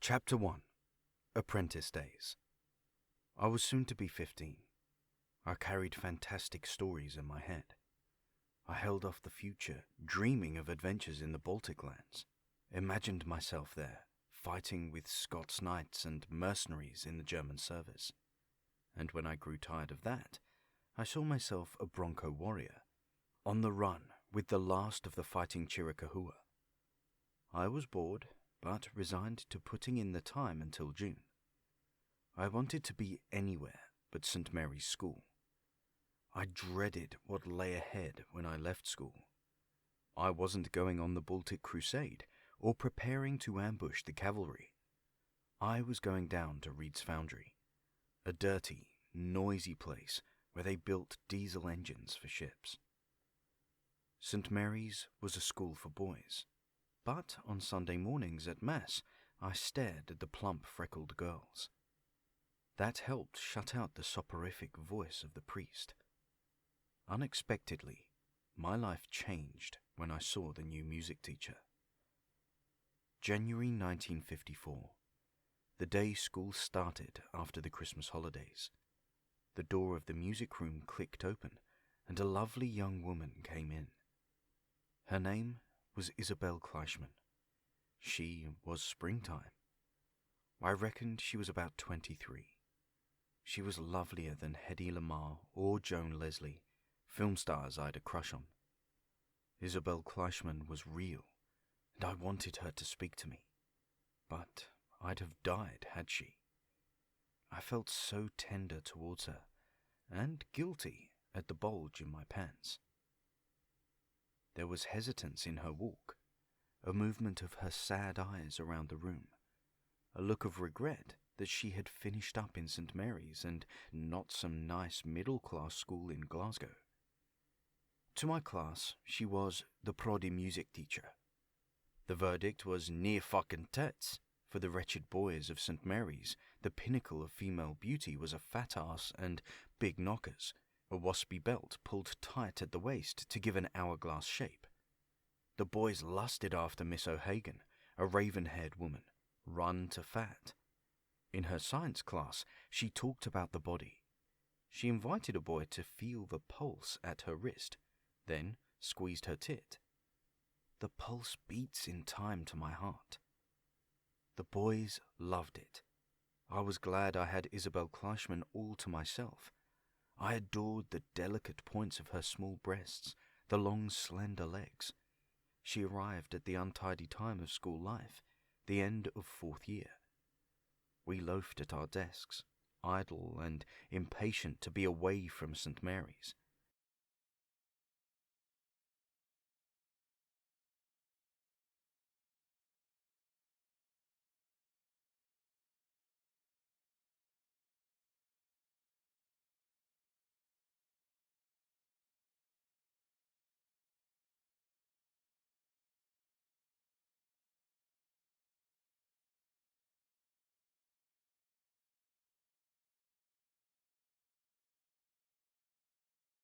Chapter 1. Apprentice Days. I was soon to be 15. I carried fantastic stories in my head. I held off the future, dreaming of adventures in the Baltic lands, imagined myself there, fighting with Scots knights and mercenaries in the German service. And when I grew tired of that, I saw myself a Bronco warrior, on the run with the last of the fighting Chiricahua. I was bored, but resigned to putting in the time until June. I wanted to be anywhere but St. Mary's School. I dreaded what lay ahead when I left school. I wasn't going on the Baltic Crusade or preparing to ambush the cavalry. I was going down to Reed's Foundry, a dirty, noisy place where they built diesel engines for ships. St. Mary's was a school for boys, but on Sunday mornings at Mass, I stared at the plump, freckled girls. That helped shut out the soporific voice of the priest. Unexpectedly, my life changed when I saw the new music teacher. January 1954. The day school started after the Christmas holidays. The door of the music room clicked open, and a lovely young woman came in. Her name was Isobel Clieshman. She was springtime. I reckoned she was about 23. She was lovelier than Hedy Lamarr or Joan Leslie, film stars I'd a crush on. Isobel Clieshman was real, and I wanted her to speak to me. But I'd have died had she. I felt so tender towards her, and guilty at the bulge in my pants. There was hesitance in her walk, a movement of her sad eyes around the room, a look of regret that she had finished up in St. Mary's and not some nice middle-class school in Glasgow. To my class, she was the proddy music teacher. The verdict was near fucking tits. For the wretched boys of St. Mary's, the pinnacle of female beauty was a fat ass and big knockers, a waspy belt pulled tight at the waist to give an hourglass shape. The boys lusted after Miss O'Hagan, a raven-haired woman, run to fat. In her science class, she talked about the body. She invited a boy to feel the pulse at her wrist, then squeezed her tit. The pulse beats in time to my heart. The boys loved it. I was glad I had Isobel Clieshman all to myself. I adored the delicate points of her small breasts, the long, slender legs. She arrived at the untidy time of school life, the end of 4th year. We loafed at our desks, idle and impatient to be away from St. Mary's.